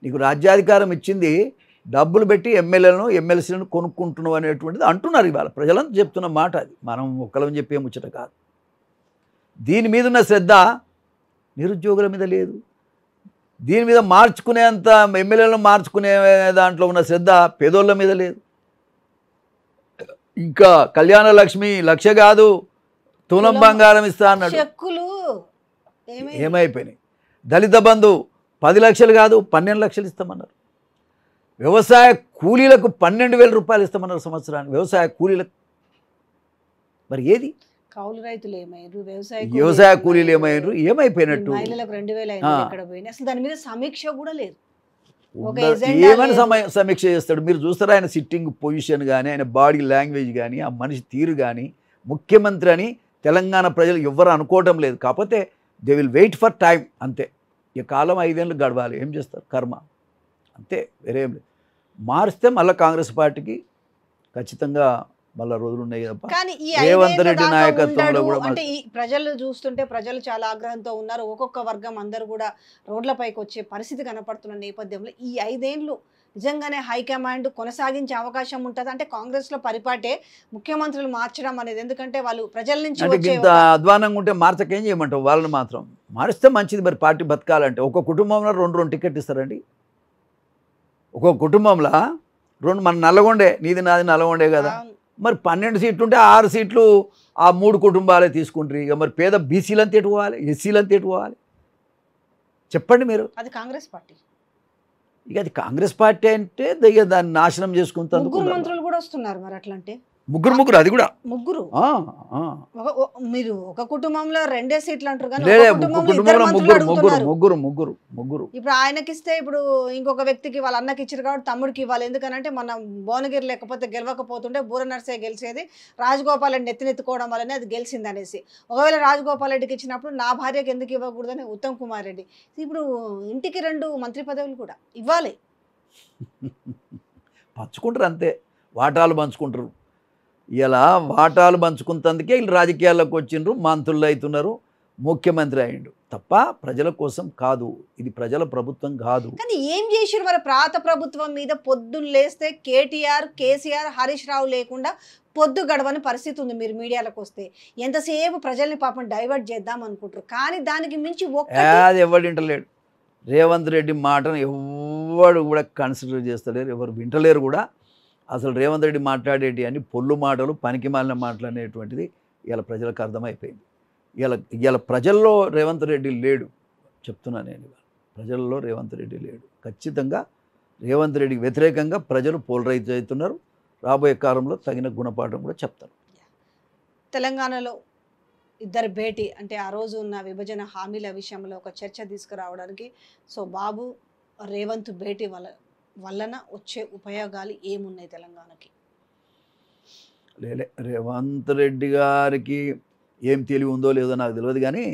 నీకు రాజ్యాధికారం ఇచ్చింది డబ్బులు పెట్టి ఎమ్మెల్యేలను ఎమ్మెల్సీలను కొనుక్కుంటున్నావు అనేటువంటిది అంటున్నారు ఇవాళ ప్రజలంతా చెప్తున్న మాట. అది మనం ఒక్కలం చెప్పే ముచ్చట కాదు. దీని మీద ఉన్న శ్రద్ధ నిరుద్యోగుల మీద లేదు. దీని మీద మార్చుకునేంత ఎమ్మెల్యేలను మార్చుకునే దాంట్లో ఉన్న శ్రద్ధ పేదోళ్ళ మీద లేదు. ఇంకా కళ్యాణ లక్ష్మి 1,00,000 కాదు, తులం బంగారం ఇస్తా అన్నాడు, ఏమైపోయినాయి? దళిత బంధు 10 లక్షలు కాదు 12 లక్షలు ఇస్తామన్నారు. వ్యవసాయ కూలీలకు 12,000 రూపాయలు ఇస్తామన్నారు సంవత్సరానికి, వ్యవసాయ కూలీలకు. మరి ఏది? కౌలు రైతులు ఏమైనారు, వ్యవసాయ కూలీలు ఏమైనారు, ఏమైపోయినట్టు? మహిళలకు 2,000 ఎక్కడ పోయినాయి? అసలు దాని మీద సమీక్ష కూడా లేదు. ఏమైనా సమీక్ష చేస్తాడు? మీరు చూస్తారా ఆయన సిట్టింగ్ పొజిషన్ కానీ, ఆయన బాడీ లాంగ్వేజ్ కానీ, ఆ మనిషి తీరు కానీ, ముఖ్యమంత్రి అని తెలంగాణ ప్రజలు ఎవ్వరు అనుకోవటం లేదు. కాకపోతే they will wait for time అంతే. ఈ కాలం 5 ఏళ్ళు గడవాలి, ఏం చేస్తారు? కర్మ అంతే, వేరేం లేదు. మారిస్తే మళ్ళీ కాంగ్రెస్ పార్టీకి ఖచ్చితంగా మళ్ళీ రోజులు ఉన్నాయి తప్ప. కానీ ఈ రేవంత్ రెడ్డి నాయకత్వంలో కూడా అంటే ఈ ప్రజలు చూస్తుంటే ప్రజలు చాలా ఆగ్రహంతో ఉన్నారు. ఒక్కొక్క వర్గం అందరూ కూడా రోడ్లపైకి వచ్చే పరిస్థితి కనపడుతున్న నేపథ్యంలో ఈ 5 ఏళ్ళు నిజంగానే హైకమాండ్ కొనసాగించే అవకాశం ఉంటుంది. అంటే కాంగ్రెస్ లో పరిపాటే ముఖ్యమంత్రులు మార్చడం అనేది, ఎందుకంటే వాళ్ళు ప్రజల నుంచి ఇంత అధ్వానంగా ఉంటే మార్చకేం చేయమంటావు? వాళ్ళని మాత్రం మారిస్తే మంచిది. మరి పార్టీ బతకాలంటే ఒక కుటుంబంలో 2 టికెట్ ఇస్తారండి. ఒక్కొక్క కుటుంబంలో 2, మన నల్లగొండే, నీది నాది నల్లగొండే కదా. మరి 12 సీట్లు ఉంటే 6 సీట్లు ఆ 3 కుటుంబాలే తీసుకుంటారు. ఇక మరి పేద బీసీలంతా ఎటు పోవాలి, ఎస్సీలంతా ఎటు పోవాలి చెప్పండి మీరు? అది కాంగ్రెస్ పార్టీ. ఇక అది కాంగ్రెస్ పార్టీ అంటే దాన్ని నాశనం చేసుకుంటారు. 3 మంత్రులు కూడా వస్తున్నారు. మరి అట్లంటే ముగ్గురు అది కూడా ముగ్గురు ఆ, ఆ. మీరు ఒక కుటుంబంలో 2 సీట్లు అంటారు కానీ లేలే, ఒక కుటుంబంలో ఇద్దరు కుటుంబంలో మంత్రులు ముగ్గురు అడుగుతున్నారు. ముగ్గురు ఇప్పుడు ఆయనకిస్తే ఇప్పుడు ఇంకొక వ్యక్తికి వాళ్ళ అన్నకి ఇచ్చారు కాబట్టి తమ్ముడికి ఇవ్వాలి. ఎందుకనంటే మన భువనగిరి లేకపోతే గెలవకపోతుంటే బూర నర్సే గెలిచేది, రాజగోపాల్ రెడ్డి నెత్తినెత్తుకోవడం వల్లనే అది గెలిచింది అనేసి. ఒకవేళ రాజగోపాల్ రెడ్డికి ఇచ్చినప్పుడు నా భార్యకి ఎందుకు ఇవ్వకూడదని ఉత్తమ్ కుమార్ రెడ్డి. ఇప్పుడు ఇంటికి 2 మంత్రి పదవులు కూడా ఇవ్వాలి. పంచుకుంటారు అంతే, వాటాలు పంచుకుంటారు. ఇలా వాటాలు పంచుకున్నందుకే వీళ్ళు రాజకీయాల్లోకి వచ్చిండ్రు, మంత్రులు అవుతున్నారు, ముఖ్యమంత్రి అయ్యిండు తప్ప ప్రజల కోసం కాదు. ఇది ప్రజల ప్రభుత్వం కాదు. కానీ ఏం చేసారు మరి ప్రాత ప్రభుత్వం మీద? పొద్దున్న లేస్తే కేటీఆర్, కేసీఆర్, హరీష్ రావు లేకుండా పొద్దు గడవని పరిస్థితి ఉంది. మీరు మీడియాలకు వస్తే ఎంతసేపు ప్రజల్ని పాపం డైవర్ట్ చేద్దాం అనుకుంటారు, కానీ దానికి మించి అది ఎవడు వింటలేడు. రేవంత్ రెడ్డి మాటను ఎవడు కూడా కన్సిడర్ చేస్తలేరు, ఎవరు వింటలేరు కూడా. అసలు రేవంత్ రెడ్డి మాట్లాడేటి అని పొల్లు మాటలు, పనికి మాలిన మాటలు అనేటువంటిది ఇలా ప్రజలకు అర్థమైపోయింది. ఇలా ప్రజల్లో రేవంత్ రెడ్డి లేడు, చెప్తున్నా నేను. ప్రజల్లో రేవంత్ రెడ్డి లేడు. ఖచ్చితంగా రేవంత్ రెడ్డికి వ్యతిరేకంగా ప్రజలు పోలరైజ్ అవుతున్నారు. రాబోయే కాలంలో తగిన గుణపాఠం కూడా చెప్తారు. తెలంగాణలో ఇద్దరు భేటీ అంటే ఆ రోజు ఉన్న విభజన హామీల విషయంలో ఒక చర్చ తీసుకురావడానికి బాబు రేవంత్ భేటీ వలన వచ్చే ఉపయోగాలు ఏమున్నాయి తెలంగాణకి? రేవంత్ రెడ్డి గారికి ఏం తెలివి ఉందో లేదో నాకు తెలియదు, కానీ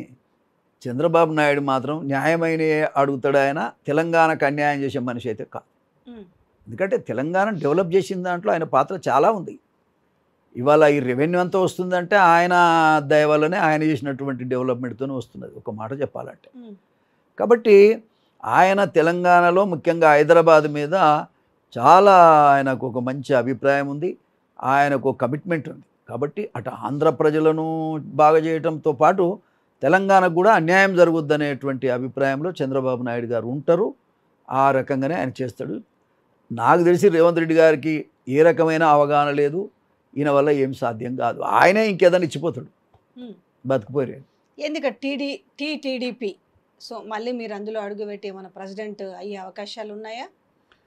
చంద్రబాబు నాయుడు మాత్రం న్యాయమైన అడుగుతాడు. ఆయన తెలంగాణకు అన్యాయం చేసే మనిషి అయితే కాదు. ఎందుకంటే తెలంగాణ డెవలప్ చేసిన దాంట్లో ఆయన పాత్ర చాలా ఉంది. ఇవాళ ఈ రెవెన్యూ అంతా వస్తుందంటే ఆయన దయ వల్లనే, ఆయన చేసినటువంటి డెవలప్మెంట్తోనే వస్తున్నది, ఒక మాట చెప్పాలంటే. కాబట్టి ఆయన తెలంగాణలో ముఖ్యంగా హైదరాబాద్ మీద చాలా ఆయనకు ఒక మంచి అభిప్రాయం ఉంది, ఆయనకు కమిట్మెంట్ ఉంది. కాబట్టి అటు ఆంధ్ర ప్రజలను బాగా చేయడంతో పాటు తెలంగాణకు కూడా అన్యాయం జరుగుద్దనేటువంటి అభిప్రాయంలో చంద్రబాబు నాయుడు గారు ఉంటారు. ఆ రకంగానే ఆయన చేస్తాడు. నాకు తెలిసి రేవంత్ రెడ్డి గారికి ఏ రకమైన అవగాహన లేదు, ఈయన వల్ల ఏం సాధ్యం కాదు. ఆయనే ఇంకేదైనా ఇచ్చిపోతాడు, బతికిపోయాడు. ఎందుకంటే టీడీపీ మళ్ళీ మీరు అందులో అడుగుపెట్టి మన ప్రెసిడెంట్ అయ్యే అవకాశాలు ఉన్నాయా?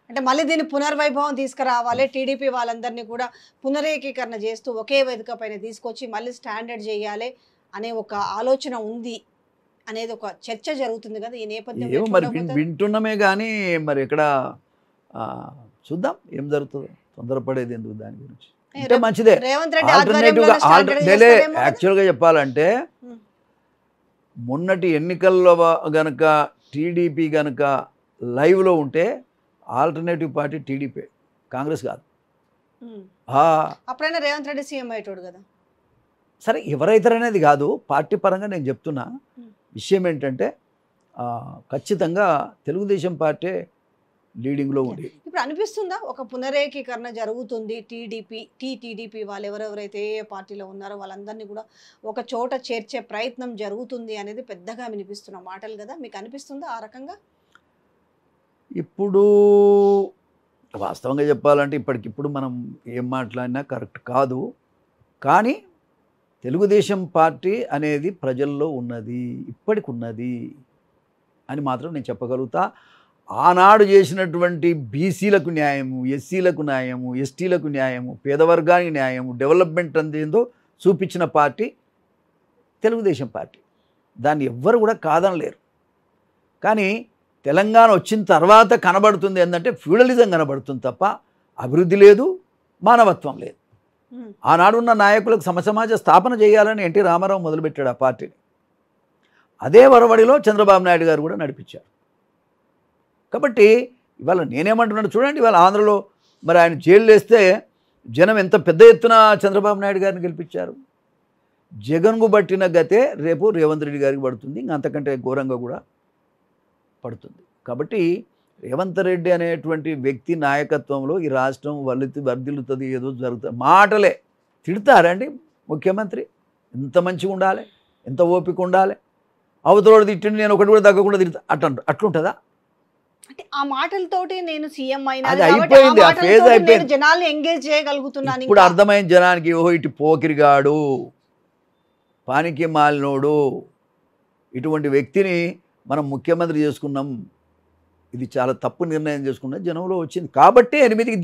అంటే మళ్ళీ దీన్ని పునర్వైభవం తీసుకురావాలి, టీడీపీ వాళ్ళందరినీ కూడా పునరేకీకరణ చేస్తూ ఒకే వేదిక పైన తీసుకొచ్చి మళ్ళీ స్టాండర్డ్ చేయాలి అనే ఒక ఆలోచన ఉంది అనేది ఒక చర్చ జరుగుతుంది కదా ఈ నేపథ్యంలో. మరి వింటున్నామే కానీ మరి ఎక్కడ చూద్దాం ఏం జరుగుతుందో, తొందరపడేది ఎందుకు దాని గురించి. అంటే మంచిదే. రేవంత్ రెడ్డి యాక్చువల్గా చెప్పాలంటే మొన్నటి ఎన్నికల్లో గనక టీడీపీ గనక లైవ్లో ఉంటే ఆల్టర్నేటివ్ పార్టీ టీడీపీ, కాంగ్రెస్ కాదు. అప్పుడైనా రేవంత్ రెడ్డి సీఎం అయ్యేటోడు కదా. సరే ఎవరైతారనేది కాదు, పార్టీ పరంగా నేను చెప్తున్నా విషయం ఏంటంటే ఖచ్చితంగా తెలుగుదేశం పార్టీ లీడింగ్లో ఉంది. ఇప్పుడు అనిపిస్తుందా ఒక పునరేకీకరణ జరుగుతుంది, టీడీపీ వాళ్ళు ఎవరెవరైతే ఏ పార్టీలో ఉన్నారో వాళ్ళందరినీ కూడా ఒక చోట చేర్చే ప్రయత్నం జరుగుతుంది అనేది పెద్దగా వినిపిస్తున్న మాటలు కదా, మీకు అనిపిస్తుందా ఆ రకంగా? ఇప్పుడు వాస్తవంగా చెప్పాలంటే ఇప్పటికిప్పుడు మనం ఏం మాట్లాడినా కరెక్ట్ కాదు, కానీ తెలుగుదేశం పార్టీ అనేది ప్రజల్లో ఉన్నది, ఇప్పటికి ఉన్నది అని మాత్రం నేను చెప్పగలుగుతా. ఆనాడు చేసినటువంటి బీసీలకు న్యాయము, ఎస్సీలకు న్యాయము, ఎస్టీలకు న్యాయము, పేదవర్గానికి న్యాయము, డెవలప్మెంట్ అందేందో చూపించిన పార్టీ తెలుగుదేశం పార్టీ. దాన్ని ఎవ్వరు కూడా కాదనలేరు. కానీ తెలంగాణ వచ్చిన తర్వాత కనబడుతుంది ఏంటంటే ఫ్యూడలిజం కనబడుతుంది తప్ప అభివృద్ధి లేదు, మానవత్వం లేదు. ఆనాడున్న నాయకులకు సమసమాజ స్థాపన చేయాలని ఎన్టీ రామారావు మొదలుపెట్టాడు ఆ పార్టీని. అదే వరవడిలో చంద్రబాబు నాయుడు గారు కూడా నడిపించారు. కాబట్టి ఇవాళ నేనేమంటున్నాను చూడండి, ఇవాళ ఆంధ్రలో మరి ఆయన జైలు వేస్తే జనం ఎంత పెద్ద ఎత్తున చంద్రబాబు నాయుడు గారిని గెలిపించారు. జగన్కు పట్టిన గతే రేపు రేవంత్ రెడ్డి గారికి పడుతుంది, ఇంకా అంతకంటే ఘోరంగా కూడా పడుతుంది. కాబట్టి రేవంత్ రెడ్డి అనేటువంటి వ్యక్తి నాయకత్వంలో ఈ రాష్ట్రం వర్ధిల్లుతుంది, ఏదో జరుగుతుంది. మాటలే తిడతారండి ముఖ్యమంత్రి, ఎంత మంచిగా ఉండాలి, ఎంత ఓపిక ఉండాలి. అవతలోడు తిట్టిండి నేను ఒకటి కూడా తగ్గకుండా తిడతా అట్లుంటుందా? అంటే ఆ మాటలతోటి నేను సీఎం అయినా అయిపోయింది, ఆ ఫేజ్ అయిపోయింది. జనాల్ని ఎంగేజ్ చేయగలుగుతున్నాను. ఇప్పుడు అర్థమైన జనానికి ఓహో ఇటు పోకిరిగాడు, పానికి మాలినోడు, ఇటువంటి వ్యక్తిని మనం ముఖ్యమంత్రి చేసుకున్నాం, ఇది చాలా తప్పు నిర్ణయం చేసుకున్నాం జనంలో వచ్చింది. కాబట్టి 8కి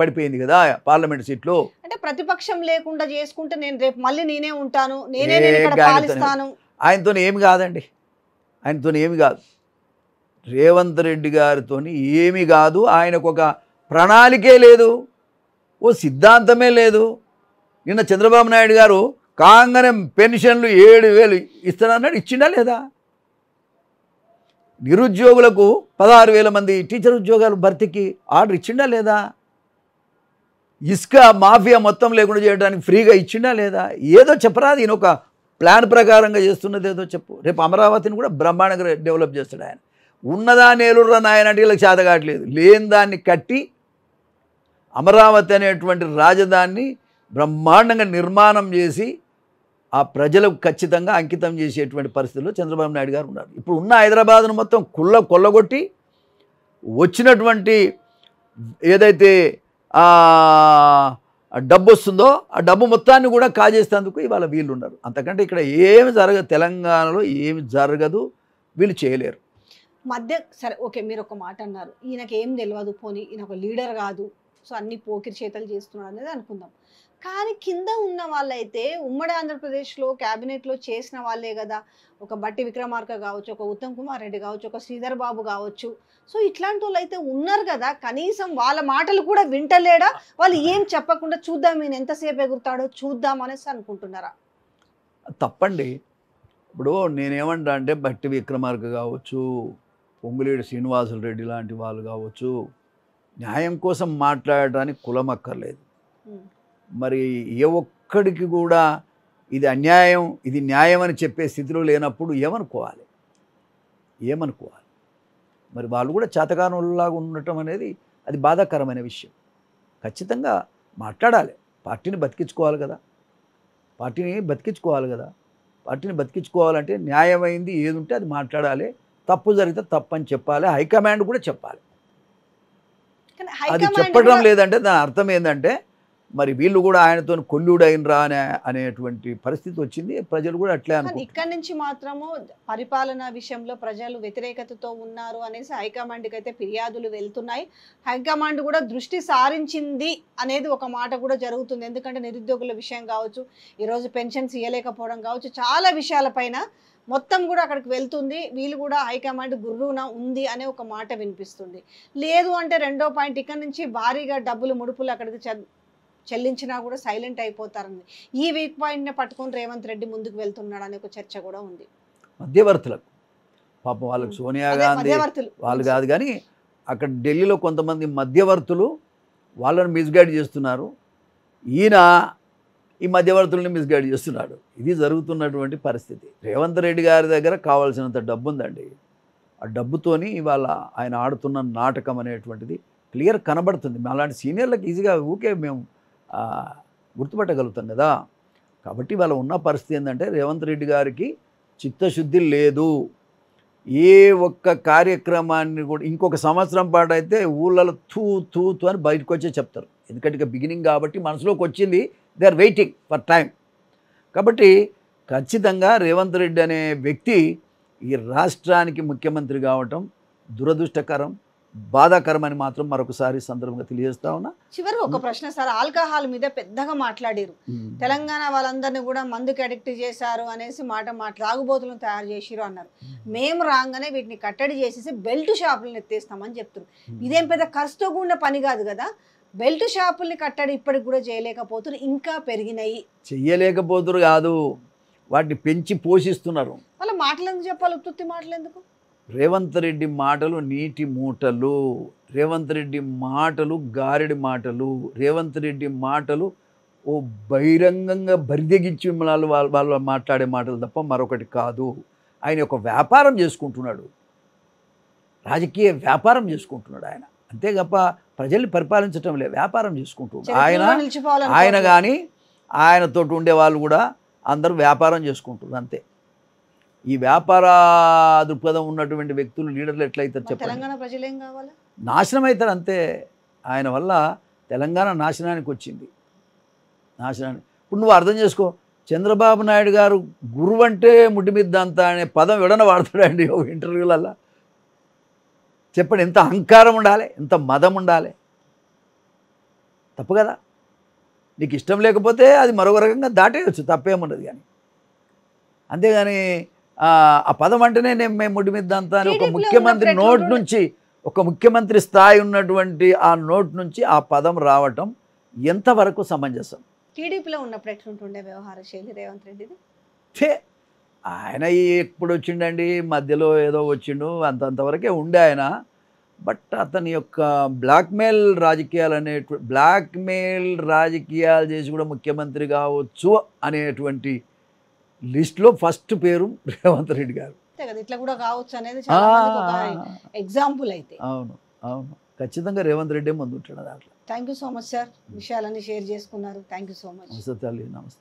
పడిపోయింది కదా పార్లమెంట్ సీట్లు. అంటే ప్రతిపక్షం లేకుండా చేసుకుంటే నేను రేపు మళ్ళీ నేనే ఉంటాను, నేను ఇక్కడ పాలిస్తాను. ఆయనతో ఏమి కాదండి, ఆయనతో ఏమి కాదు. రేవంత్ రెడ్డి గారితో ఏమి కాదు. ఆయనకు ఒక ప్రణాళికే లేదు, ఓ సిద్ధాంతమే లేదు. నిన్న చంద్రబాబు నాయుడు గారు కాంగనే పెన్షన్లు 7,000 ఇస్తానన్నాడు, ఇచ్చిండా లేదా? నిరుద్యోగులకు 16,000 మంది టీచర్ ఉద్యోగాలు భర్తీకి ఆర్డర్ ఇచ్చిండా లేదా? ఇసుక మాఫియా మొత్తం లేకుండా చేయడానికి ఫ్రీగా ఇచ్చిండా లేదా? ఏదో చెప్పరాదు, ఈయన ఒక ప్లాన్ ప్రకారంగా చేస్తున్నది ఏదో చెప్పు. రేపు అమరావతిని కూడా బ్రహ్మాండంగా డెవలప్ చేస్తాడు ఆయన. ఉన్నదాన్ని ఏలుర్రా నాయన అంటే వీళ్ళకి చేత కావట్లేదు. లేని దాన్ని కట్టి అమరావతి అనేటువంటి రాజధానిని బ్రహ్మాండంగా నిర్మాణం చేసి ఆ ప్రజలకు ఖచ్చితంగా అంకితం చేసేటువంటి పరిస్థితుల్లో చంద్రబాబు నాయుడు గారు ఉన్నారు. ఇప్పుడు ఉన్న హైదరాబాద్ను మొత్తం కొల్లగొట్టి వచ్చినటువంటి ఏదైతే డబ్బు వస్తుందో ఆ డబ్బు మొత్తాన్ని కూడా కాజేసేందుకు ఇవాళ వీళ్ళు ఉన్నారు. అంతకంటే ఇక్కడ ఏమి జరగదు, తెలంగాణలో ఏమి జరగదు, వీళ్ళు చేయలేరు. మధ్య సరే ఓకే, మీరు ఒక మాట అన్నారు, ఈయనకి ఏం తెలియదు, పోనీ ఈయన ఒక లీడర్ కాదు, సో అన్ని పోకిరి చేతలు చేస్తున్నాడు అనేది అనుకుందాం. కానీ కింద ఉన్న వాళ్ళైతే ఉమ్మడి ఆంధ్రప్రదేశ్లో క్యాబినెట్లో చేసిన వాళ్ళే కదా. ఒక బట్టి విక్రమార్క కావచ్చు, ఒక ఉత్తమ్ కుమార్ రెడ్డి కావచ్చు, ఒక శ్రీధర్ బాబు కావచ్చు. సో ఇట్లాంటి వాళ్ళు అయితే ఉన్నారు కదా, కనీసం వాళ్ళ మాటలు కూడా వింటలేడా? వాళ్ళు ఏం చెప్పకుండా చూద్దాం ఈయన ఎంతసేపు ఎగురుతాడో చూద్దాం అనేసి అనుకుంటున్నారా? తప్పండి. ఇప్పుడు నేనేమంటా అంటే బట్టి విక్రమార్క కావచ్చు, పొంగులేడు శ్రీనివాసులు రెడ్డి లాంటి వాళ్ళు కావచ్చు, న్యాయం కోసం మాట్లాడడానికి కులం అక్కర్లేదు. మరి ఏ ఒక్కడికి కూడా ఇది అన్యాయం ఇది న్యాయం అని చెప్పే స్థితిలో లేనప్పుడు ఏమనుకోవాలి? మరి వాళ్ళు కూడా చేతకానులాగా ఉండటం అనేది అది బాధాకరమైన విషయం. ఖచ్చితంగా మాట్లాడాలి, పార్టీని బతికించుకోవాలి కదా. పార్టీని బతికించుకోవాలంటే న్యాయమైంది ఏది ఉంటే అది మాట్లాడాలి, తప్పు జరిగితే తప్పని చెప్పాలి, హైకమాండ్ కూడా చెప్పాలి. అది చెప్పడం లేదంటే దాని అర్థం ఏంటంటే మరి వీళ్ళు కూడా ఆయనతో కొల్లుడైనరా అనేటువంటి పరిస్థితి వచ్చింది. ప్రజలు కూడా అట్లే అనుకుంటారు. ఇక్కడ నుంచి మాత్రము పరిపాలన విషయంలో ప్రజలు వ్యతిరేకతతో ఉన్నారు అనేసి హైకమాండ్కి అయితే ఫిర్యాదులు వెళ్తున్నాయి. హైకమాండ్ కూడా దృష్టి సారించింది అనేది ఒక మాట కూడా జరుగుతుంది. ఎందుకంటే నిరుద్యోగుల విషయం కావచ్చు, ఈరోజు పెన్షన్స్ ఇవ్వలేకపోవడం కావచ్చు, చాలా విషయాలపైన మొత్తం కూడా అక్కడికి వెళ్తుంది. వీళ్ళు కూడా హైకమాండ్ గుర్రున ఉంది అనే ఒక మాట వినిపిస్తుంది. లేదు అంటే రెండో పాయింట్, ఇక్కడ నుంచి భారీగా డబ్బులు ముడుపులు అక్కడికి చెల్లించినా కూడా సైలెంట్ అయిపోతారని ఈ వీక్ పాయింట్ని పట్టుకొని రేవంత్ రెడ్డి ముందుకు వెళ్తున్నాడు అనే ఒక చర్చ కూడా ఉంది. మధ్యవర్తులకు పాపం వాళ్ళకి సోనియా గాంధీ వాళ్ళు కాదు కానీ అక్కడ ఢిల్లీలో కొంతమంది మధ్యవర్తులు వాళ్ళని మిస్గైడ్ చేస్తున్నారు. ఈయన ఈ మధ్యవర్తుల్ని మిస్గైడ్ చేస్తున్నాడు. ఇది జరుగుతున్నటువంటి పరిస్థితి. రేవంత్ రెడ్డి గారి దగ్గర కావాల్సినంత డబ్బు ఉందండి. ఆ డబ్బుతోని ఇవాళ ఆయన ఆడుతున్న నాటకం అనేటువంటిది క్లియర్ కనబడుతుంది. అలాంటి సీనియర్లకు ఈజీగా ఊకే మేము గుర్తుపట్టగలుగుతాం కదా. కాబట్టి వాళ్ళ ఉన్న పరిస్థితి ఏంటంటే రేవంత్ రెడ్డి గారికి చిత్తశుద్ధి లేదు. ఏ ఒక్క కార్యక్రమాన్ని కూడా ఇంకొక సంవత్సరం పాటు అయితే ఊళ్ళలో తూ తూ తూ అని బయటకు వచ్చే చెప్తారు. ఎందుకంటే ఇక బిగినింగ్ కాబట్టి మనసులోకి వచ్చింది, they are waiting for time. కాబట్టి ఖచ్చితంగా రేవంత్ రెడ్డి అనే వ్యక్తి ఈ రాష్ట్రానికి ముఖ్యమంత్రి కావటం దురదృష్టకరం, బాధాకరమని మాత్రం మరొకసారి సందర్భంగా తెలియజేస్తా ఉన్నా. చివరి ఒక ప్రశ్న సార్, ఆల్కహాల్ మీద పెద్దగా మాట్లాడారు. తెలంగాణ వాళ్ళందరినీ కూడా మందుకి అడిక్ట్ చేశారు అనేసి తాగుబోతులను తయారు చేసిరు అన్నారు. మేము రాగానే వీటిని కట్టడి చేసేసి బెల్ట్ షాపులను ఎత్తేస్తామని చెప్తున్నారు. ఇదేం పెద్ద ఖర్చుతో కూడిన పని కాదు కదా. బెల్ట్ షాపుల్ని కట్టడి ఇప్పటికి కూడా చేయలేకపోతున్నారు, ఇంకా పెరిగినాయి. చెయ్యలేకపోతున్నారు కాదు, వాటిని పెంచి పోషిస్తున్నారు. వాళ్ళ మాటలు ఎందుకు చెప్పాలి, ఉత్తుత్తి మాటలు ఎందుకు? రేవంత్ రెడ్డి మాటలు నీటి మూటలు, రేవంత్ రెడ్డి మాటలు గారెడి మాటలు, రేవంత్ రెడ్డి మాటలు ఓ బహిరంగంగా బరిదెగించి వాళ్ళు మాట్లాడే మాటలు తప్ప మరొకటి కాదు. ఆయన ఒక వ్యాపారం చేసుకుంటున్నాడు, రాజకీయ వ్యాపారం చేసుకుంటున్నాడు ఆయన. అంతే తప్ప ప్రజల్ని పరిపాలించటం లేదు, వ్యాపారం చేసుకుంటున్నాడు ఆయన. కానీ ఆయనతో ఉండే వాళ్ళు కూడా అందరూ వ్యాపారం చేసుకుంటున్నారు అంతే. ఈ వ్యాపార దృక్పథం ఉన్నటువంటి వ్యక్తులు లీడర్లు ఎట్లయితారు చెప్పండి? తెలంగాణ ప్రజలు ఏం కావాలి? నాశనం అవుతారు అంతే. ఆయన వల్ల తెలంగాణ నాశనానికి వచ్చింది, నాశనానికి. ఇప్పుడు నువ్వు అర్థం చేసుకో, చంద్రబాబు నాయుడు గారు గురువు అంటే ముడ్డి మీద అంతా అనే పదం ఎవడన్నా వాడతాడండి ఒక ఇంటర్వ్యూలలో? చెప్పండి, ఎంత అహంకారం ఉండాలి, ఎంత మదం ఉండాలి, తప్పు కదా. నీకు ఇష్టం లేకపోతే అది మరొక రకంగా దాటేయచ్చు, తప్పేమున్నది. కానీ అంతేగాని ఆ పదం అంటేనే మేము ముడి మీద అంతా అని ఒక ముఖ్యమంత్రి నోట్ నుంచి, ఒక ముఖ్యమంత్రి స్థాయి ఉన్నటువంటి ఆ నోట్ నుంచి ఆ పదం రావటం ఎంతవరకు సమంజసం? టీడీపీలో ఉన్నప్పుడు ఎట్లుంటుండే వ్యవహార శైలి రేవంత్ రెడ్డిది? ఆయన ఎప్పుడు వచ్చిండండి, మధ్యలో ఏదో వచ్చిండు, అంతవరకే ఉండే ఆయన. బట్ అతని యొక్క బ్లాక్మెయిల్ రాజకీయాలు చేసి కూడా ముఖ్యమంత్రి కావచ్చు అనేటువంటి లిస్ట్లో ఫస్ట్ పేరు రేవంత్ రెడ్డి గారు. ఇట్లా కూడా కావచ్చు అనేది చాలా మందికి ఒక ఎగ్జాంపుల్ అయితే. అవును అవును, ఖచ్చితంగా రేవంత్ రెడ్డి ముందు ఉంటాడు దాంట్లో. Thank you so much sir, విషయాలన్నీ షేర్ చేసుకున్నారు. Thank you so much. నమస్తే తల్లి, నమస్తే.